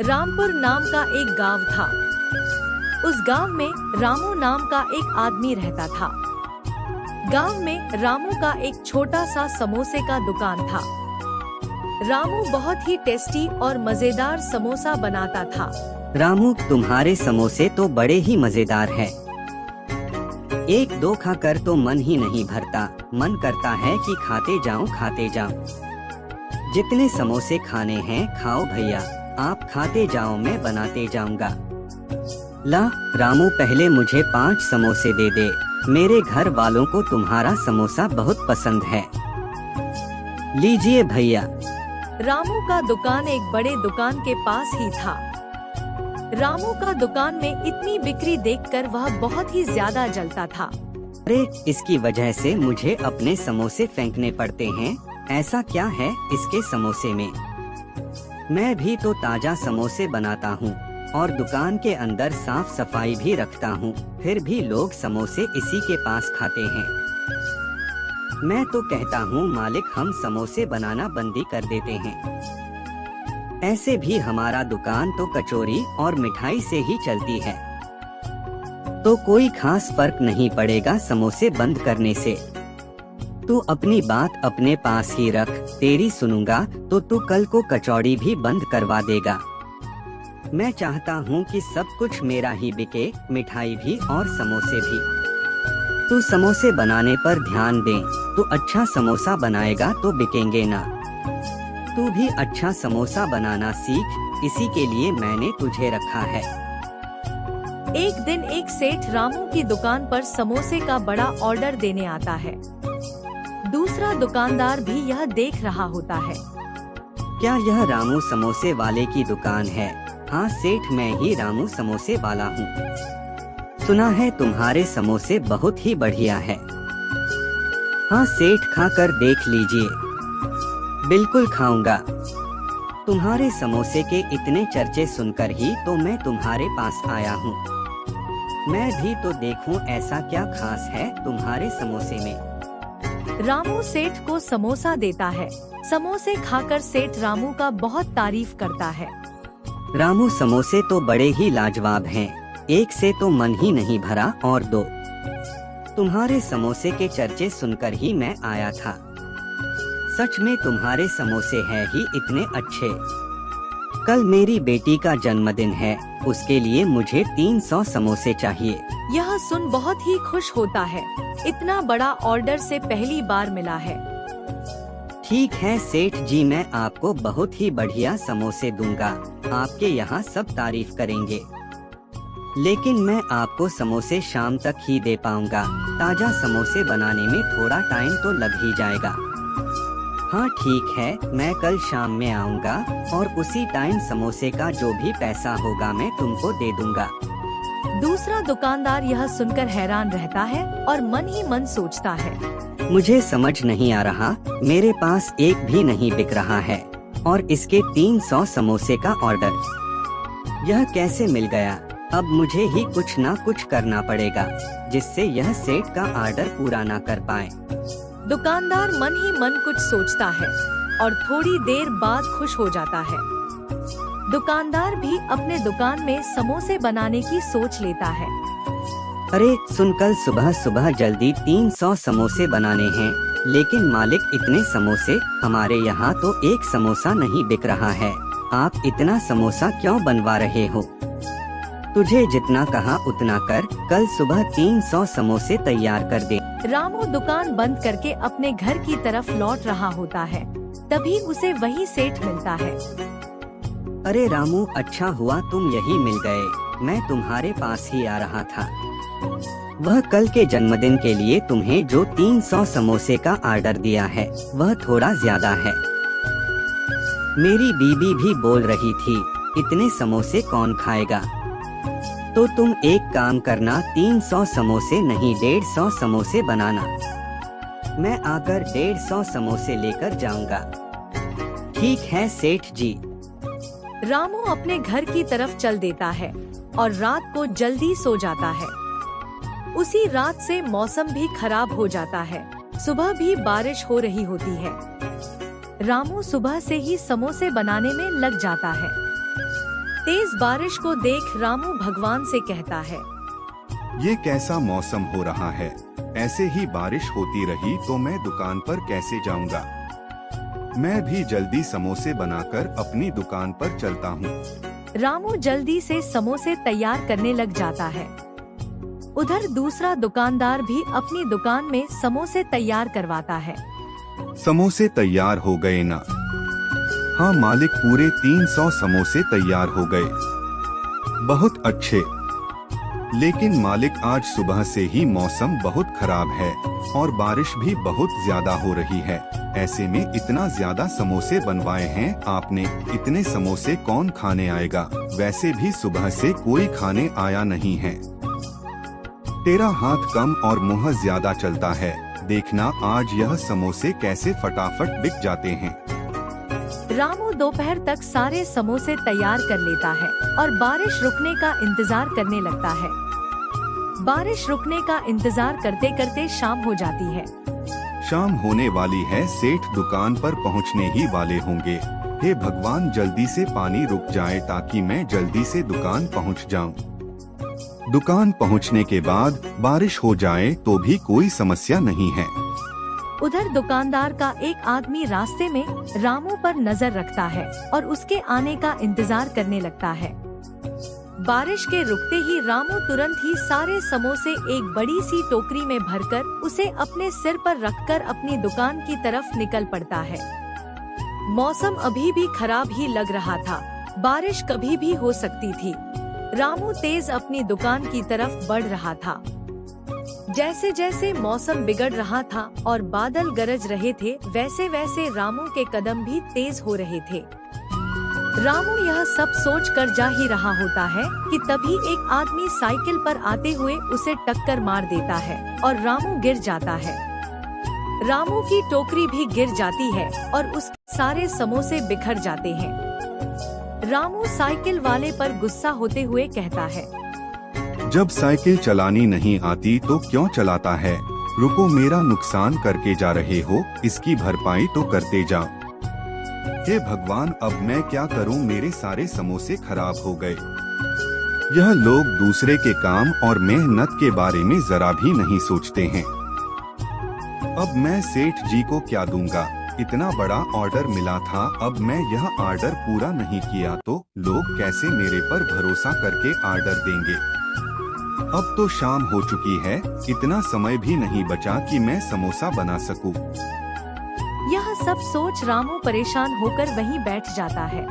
रामपुर नाम का एक गांव था। उस गांव में रामू नाम का एक आदमी रहता था। गांव में रामू का एक छोटा सा समोसे का दुकान था। रामू बहुत ही टेस्टी और मजेदार समोसा बनाता था। रामू, तुम्हारे समोसे तो बड़े ही मजेदार हैं। एक दो खाकर तो मन ही नहीं भरता, मन करता है कि खाते जाऊं। जितने समोसे खाने हैं खाओ भैया, आप खाते जाओ, मैं बनाते जाऊंगा। ला रामू, पहले मुझे 5 समोसे दे दे, मेरे घर वालों को तुम्हारा समोसा बहुत पसंद है। लीजिए भैया। रामू का दुकान एक बड़े दुकान के पास ही था। रामू का दुकान में इतनी बिक्री देखकर वह बहुत ही ज्यादा जलता था। अरे, इसकी वजह से मुझे अपने समोसे फेंकने पड़ते हैं। ऐसा क्या है इसके समोसे में? मैं भी तो ताजा समोसे बनाता हूँ और दुकान के अंदर साफ सफाई भी रखता हूँ, फिर भी लोग समोसे इसी के पास खाते हैं। मैं तो कहता हूँ मालिक, हम समोसे बनाना बंदी कर देते हैं। ऐसे भी हमारा दुकान तो कचौरी और मिठाई से ही चलती है, तो कोई खास फर्क नहीं पड़ेगा समोसे बंद करने से। तू अपनी बात अपने पास ही रख, तेरी सुनूंगा तो तू कल को कचौड़ी भी बंद करवा देगा। मैं चाहता हूँ कि सब कुछ मेरा ही बिके, मिठाई भी और समोसे भी। तू समोसे बनाने पर ध्यान दे, तू अच्छा समोसा बनाएगा तो बिकेंगे ना। तू भी अच्छा समोसा बनाना सीख, इसी के लिए मैंने तुझे रखा है। एक दिन एक सेठ रामू की दुकान पर समोसे का बड़ा ऑर्डर देने आता है। दूसरा दुकानदार भी यह देख रहा होता है। क्या यह रामू समोसे वाले की दुकान है? हाँ सेठ, मैं ही रामू समोसे वाला हूँ। सुना है तुम्हारे समोसे बहुत ही बढ़िया है। हाँ सेठ, खाकर देख लीजिए। बिल्कुल खाऊंगा। तुम्हारे समोसे के इतने चर्चे सुनकर ही तो मैं तुम्हारे पास आया हूँ। मैं भी तो देखूं ऐसा क्या खास है तुम्हारे समोसे में। रामू सेठ को समोसा देता है। समोसे खाकर सेठ रामू का बहुत तारीफ करता है। रामू, समोसे तो बड़े ही लाजवाब हैं। एक से तो मन ही नहीं भरा और दो। तुम्हारे समोसे के चर्चे सुनकर ही मैं आया था। सच में तुम्हारे समोसे हैं ही इतने अच्छे। कल मेरी बेटी का जन्मदिन है, उसके लिए मुझे 300 समोसे चाहिए। यह सुन बहुत ही खुश होता है। इतना बड़ा ऑर्डर से पहली बार मिला है। ठीक है सेठ जी, मैं आपको बहुत ही बढ़िया समोसे दूंगा। आपके यहाँ सब तारीफ करेंगे। लेकिन मैं आपको समोसे शाम तक ही दे पाऊंगा। ताजा समोसे बनाने में थोड़ा टाइम तो लग ही जाएगा। हाँ ठीक है, मैं कल शाम में आऊंगा और उसी टाइम समोसे का जो भी पैसा होगा मैं तुमको दे दूंगा। दूसरा दुकानदार यह सुनकर हैरान रहता है और मन ही मन सोचता है, मुझे समझ नहीं आ रहा, मेरे पास एक भी नहीं बिक रहा है और इसके 300 समोसे का ऑर्डर यह कैसे मिल गया। अब मुझे ही कुछ ना कुछ करना पड़ेगा जिससे यह सेठ का ऑर्डर पूरा ना कर पाए। दुकानदार मन ही मन कुछ सोचता है और थोड़ी देर बाद खुश हो जाता है। दुकानदार भी अपने दुकान में समोसे बनाने की सोच लेता है। अरे सुन, कल सुबह सुबह जल्दी 300 समोसे बनाने हैं, लेकिन मालिक इतने समोसे, हमारे यहाँ तो एक समोसा नहीं बिक रहा है। आप इतना समोसा क्यों बनवा रहे हो? तुझे जितना कहा उतना कर, कल सुबह 300 समोसे तैयार कर दे। रामू दुकान बंद करके अपने घर की तरफ लौट रहा होता है। तभी उसे वही सेठ मिलता है। अरे रामू, अच्छा हुआ तुम यही मिल गए, मैं तुम्हारे पास ही आ रहा था। वह कल के जन्मदिन के लिए तुम्हें जो 300 समोसे का ऑर्डर दिया है वह थोड़ा ज्यादा है। मेरी बीबी भी बोल रही थी इतने समोसे कौन खाएगा, तो तुम एक काम करना, 300 समोसे नहीं 150 समोसे बनाना। मैं आकर 150 समोसे लेकर जाऊंगा। ठीक है सेठ जी। रामू अपने घर की तरफ चल देता है और रात को जल्दी सो जाता है। उसी रात से मौसम भी खराब हो जाता है। सुबह भी बारिश हो रही होती है। रामू सुबह से ही समोसे बनाने में लग जाता है। तेज बारिश को देख रामू भगवान से कहता है, ये कैसा मौसम हो रहा है। ऐसे ही बारिश होती रही तो मैं दुकान पर कैसे जाऊंगा। मैं भी जल्दी समोसे बनाकर अपनी दुकान पर चलता हूँ। रामू जल्दी से समोसे तैयार करने लग जाता है। उधर दूसरा दुकानदार भी अपनी दुकान में समोसे तैयार करवाता है। समोसे तैयार हो गए ना? हाँ मालिक, पूरे 300 समोसे तैयार हो गए। बहुत अच्छे। लेकिन मालिक, आज सुबह से ही मौसम बहुत खराब है और बारिश भी बहुत ज्यादा हो रही है। ऐसे में इतना ज्यादा समोसे बनवाए हैं आपने, इतने समोसे कौन खाने आएगा। वैसे भी सुबह से कोई खाने आया नहीं है। तेरा हाथ कम और मुंह ज्यादा चलता है। देखना आज यह समोसे कैसे फटाफट बिक जाते हैं। रामू दोपहर तक सारे समोसे तैयार कर लेता है और बारिश रुकने का इंतजार करने लगता है। बारिश रुकने का इंतजार करते करते शाम हो जाती है। शाम होने वाली है, सेठ दुकान पर पहुंचने ही वाले होंगे। हे भगवान, जल्दी से पानी रुक जाए ताकि मैं जल्दी से दुकान पहुंच जाऊं। दुकान पहुंचने के बाद बारिश हो जाए तो भी कोई समस्या नहीं है। उधर दुकानदार का एक आदमी रास्ते में रामू पर नजर रखता है और उसके आने का इंतजार करने लगता है। बारिश के रुकते ही रामू तुरंत ही सारे समोसे एक बड़ी सी टोकरी में भरकर उसे अपने सिर पर रखकर अपनी दुकान की तरफ निकल पड़ता है। मौसम अभी भी खराब ही लग रहा था, बारिश कभी भी हो सकती थी। रामू तेज अपनी दुकान की तरफ बढ़ रहा था। जैसे जैसे मौसम बिगड़ रहा था और बादल गरज रहे थे, वैसे वैसे रामू के कदम भी तेज हो रहे थे। रामू यह सब सोच कर जा ही रहा होता है कि तभी एक आदमी साइकिल पर आते हुए उसे टक्कर मार देता है और रामू गिर जाता है। रामू की टोकरी भी गिर जाती है और उसके सारे समोसे बिखर जाते हैं। रामू साइकिल वाले पर गुस्सा होते हुए कहता है, जब साइकिल चलानी नहीं आती तो क्यों चलाता है। रुको, मेरा नुकसान करके जा रहे हो, इसकी भरपाई तो करते जाओ। हे भगवान, अब मैं क्या करूं, मेरे सारे समोसे खराब हो गए। यह लोग दूसरे के काम और मेहनत के बारे में जरा भी नहीं सोचते हैं। अब मैं सेठ जी को क्या दूंगा। इतना बड़ा ऑर्डर मिला था, अब मैं यह ऑर्डर पूरा नहीं किया तो लोग कैसे मेरे पर भरोसा करके ऑर्डर देंगे। अब तो शाम हो चुकी है, इतना समय भी नहीं बचा कि मैं समोसा बना सकूं। यह सब सोच रामू परेशान होकर वहीं बैठ जाता है।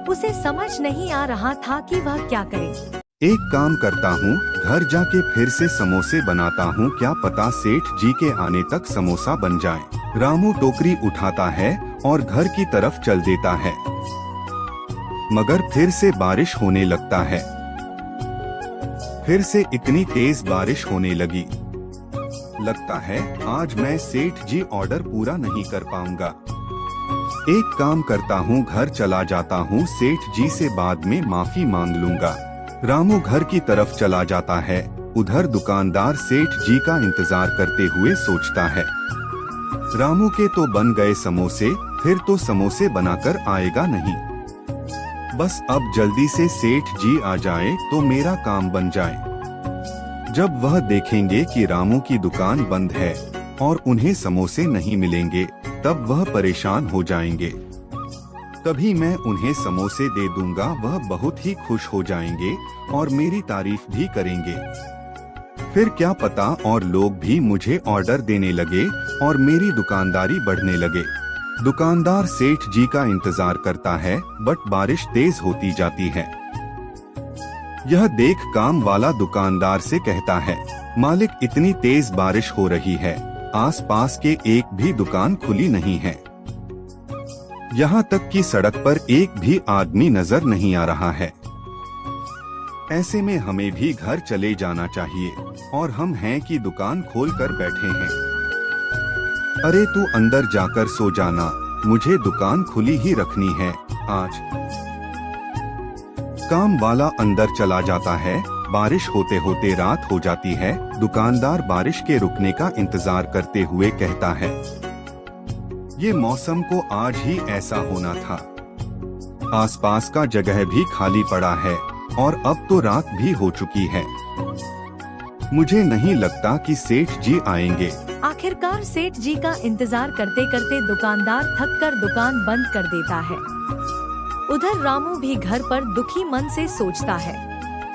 उसे समझ नहीं आ रहा था कि वह क्या करे। एक काम करता हूँ, घर जाके फिर से समोसे बनाता हूँ, क्या पता सेठ जी के आने तक समोसा बन जाए। रामू टोकरी उठाता है और घर की तरफ चल देता है, मगर फिर से बारिश होने लगता है। फिर से इतनी तेज बारिश होने लगी। लगता है आज मैं सेठ जी ऑर्डर पूरा नहीं कर पाऊंगा। एक काम करता हूँ, घर चला जाता हूँ, सेठ जी से बाद में माफी मांग लूंगा। रामू घर की तरफ चला जाता है। उधर दुकानदार सेठ जी का इंतजार करते हुए सोचता है, रामू के तो बन गए समोसे, फिर तो समोसे बनाकर आएगा नहीं। बस अब जल्दी से सेठ जी आ जाए तो मेरा काम बन जाए। जब वह देखेंगे कि रामू की दुकान बंद है और उन्हें समोसे नहीं मिलेंगे, तब वह परेशान हो जाएंगे। तभी मैं उन्हें समोसे दे दूंगा, वह बहुत ही खुश हो जाएंगे और मेरी तारीफ भी करेंगे। फिर क्या पता और लोग भी मुझे ऑर्डर देने लगे और मेरी दुकानदारी बढ़ने लगे। दुकानदार सेठ जी का इंतजार करता है, बट बारिश तेज होती जाती है। यह देख काम वाला दुकानदार से कहता है, मालिक इतनी तेज बारिश हो रही है, आसपास के एक भी दुकान खुली नहीं है। यहाँ तक कि सड़क पर एक भी आदमी नजर नहीं आ रहा है। ऐसे में हमें भी घर चले जाना चाहिए और हम हैं कि दुकान खोल कर बैठे हैं। अरे तू अंदर जाकर सो जाना, मुझे दुकान खुली ही रखनी है आज। काम वाला अंदर चला जाता है। बारिश होते होते रात हो जाती है। दुकानदार बारिश के रुकने का इंतजार करते हुए कहता है, ये मौसम को आज ही ऐसा होना था। आसपास का जगह भी खाली पड़ा है और अब तो रात भी हो चुकी है। मुझे नहीं लगता कि सेठ जी आएंगे। आखिरकार सेठ जी का इंतजार करते करते दुकानदार थक कर दुकान बंद कर देता है। उधर रामू भी घर पर दुखी मन से सोचता है।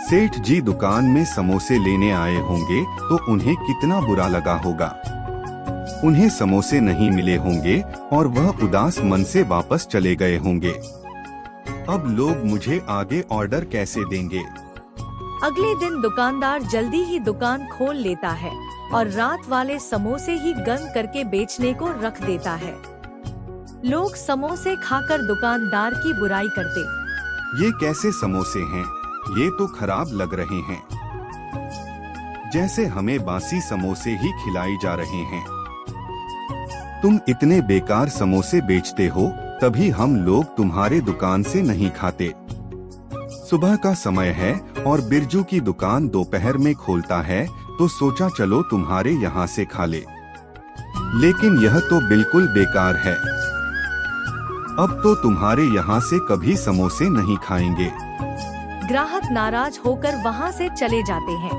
सेठ जी दुकान में समोसे लेने आए होंगे तो उन्हें कितना बुरा लगा होगा। उन्हें समोसे नहीं मिले होंगे और वह उदास मन से वापस चले गए होंगे। अब लोग मुझे आगे ऑर्डर कैसे देंगे? अगले दिन दुकानदार जल्दी ही दुकान खोल लेता है और रात वाले समोसे ही गर्म करके बेचने को रख देता है। लोग समोसे खाकर दुकानदार की बुराई करते। ये कैसे समोसे हैं? ये तो खराब लग रहे हैं, जैसे हमें बासी समोसे ही खिलाई जा रहे हैं। तुम इतने बेकार समोसे बेचते हो, तभी हम लोग तुम्हारे दुकान से नहीं खाते। सुबह का समय है और बिरजू की दुकान दोपहर में खोलता है, तो सोचा चलो तुम्हारे यहाँ से खा ले, लेकिन यह तो बिल्कुल बेकार है। अब तो तुम्हारे यहाँ से कभी समोसे नहीं खाएंगे। ग्राहक नाराज होकर वहाँ से चले जाते हैं।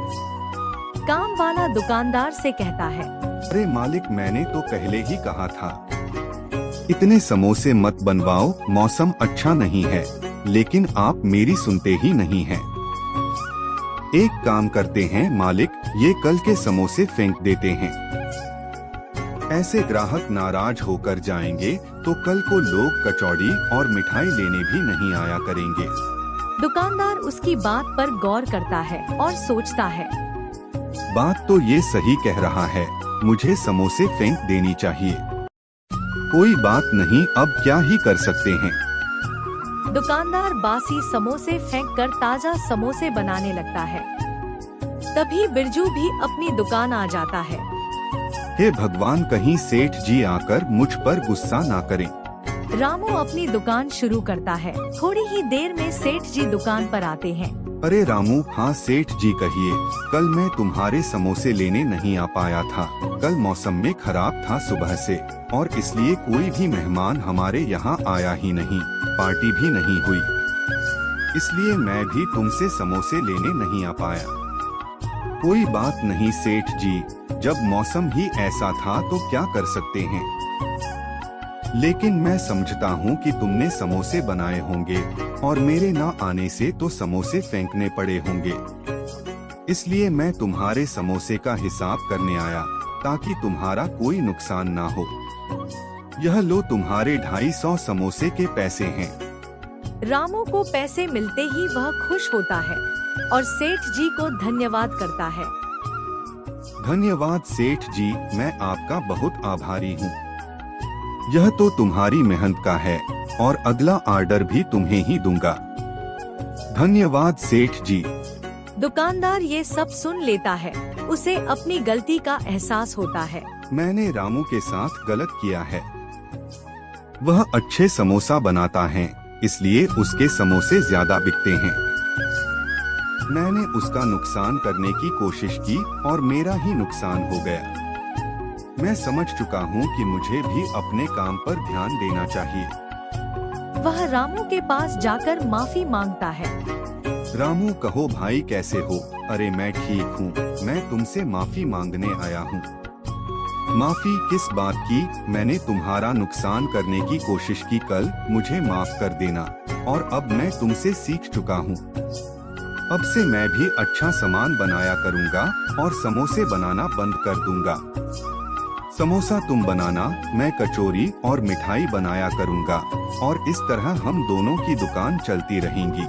काम वाला दुकानदार से कहता है, अरे मालिक, मैंने तो पहले ही कहा था, इतने समोसे मत बनवाओ, मौसम अच्छा नहीं है, लेकिन आप मेरी सुनते ही नहीं हैं। एक काम करते हैं मालिक, ये कल के समोसे फेंक देते हैं। ऐसे ग्राहक नाराज होकर जाएंगे तो कल को लोग कचौड़ी और मिठाई लेने भी नहीं आया करेंगे। दुकानदार उसकी बात पर गौर करता है और सोचता है, बात तो ये सही कह रहा है, मुझे समोसे फेंक देनी चाहिए। कोई बात नहीं, अब क्या ही कर सकते हैं। दुकानदार बासी समोसे फेंककर ताजा समोसे बनाने लगता है। तभी बिरजू भी अपनी दुकान आ जाता है। हे भगवान, कहीं सेठ जी आकर मुझ पर गुस्सा ना करें। रामू अपनी दुकान शुरू करता है। थोड़ी ही देर में सेठ जी दुकान पर आते हैं। अरे रामू, हाँ सेठ जी कहिए, कल मैं तुम्हारे समोसे लेने नहीं आ पाया था। कल मौसम में खराब था सुबह से, और इसलिए कोई भी मेहमान हमारे यहाँ आया ही नहीं, पार्टी भी नहीं हुई, इसलिए मैं भी तुमसे समोसे लेने नहीं आ पाया। कोई बात नहीं सेठ जी, जब मौसम ही ऐसा था तो क्या कर सकते हैं, लेकिन मैं समझता हूँ कि तुमने समोसे बनाए होंगे और मेरे ना आने से तो समोसे फेंकने पड़े होंगे, इसलिए मैं तुम्हारे समोसे का हिसाब करने आया ताकि तुम्हारा कोई नुकसान ना हो। यह लो तुम्हारे 250 समोसे के पैसे हैं। रामू को पैसे मिलते ही वह खुश होता है और सेठ जी को धन्यवाद करता है। धन्यवाद सेठ जी, मैं आपका बहुत आभारी हूँ। यह तो तुम्हारी मेहनत का है और अगला ऑर्डर भी तुम्हें ही दूंगा। धन्यवाद सेठ जी। दुकानदार ये सब सुन लेता है। उसे अपनी गलती का एहसास होता है। मैंने रामू के साथ गलत किया है। वह अच्छे समोसा बनाता है, इसलिए उसके समोसे ज्यादा बिकते हैं। मैंने उसका नुकसान करने की कोशिश की और मेरा ही नुकसान हो गया। मैं समझ चुका हूँ कि मुझे भी अपने काम पर ध्यान देना चाहिए। वह रामू के पास जाकर माफी मांगता है। रामू, कहो भाई कैसे हो? अरे मैं ठीक हूँ, मैं तुमसे माफी मांगने आया हूँ। माफी किस बात की? मैंने तुम्हारा नुकसान करने की कोशिश की कल, मुझे माफ कर देना। और अब मैं तुमसे सीख चुका हूँ। अब से मैं भी अच्छा सामान बनाया करूँगा और समोसे बनाना बंद कर दूंगा। समोसा तुम बनाना, मैं कचौरी और मिठाई बनाया करूँगा, और इस तरह हम दोनों की दुकान चलती रहेंगी।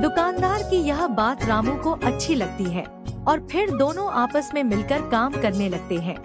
दुकानदार की यह बात रामू को अच्छी लगती है और फिर दोनों आपस में मिलकर काम करने लगते हैं।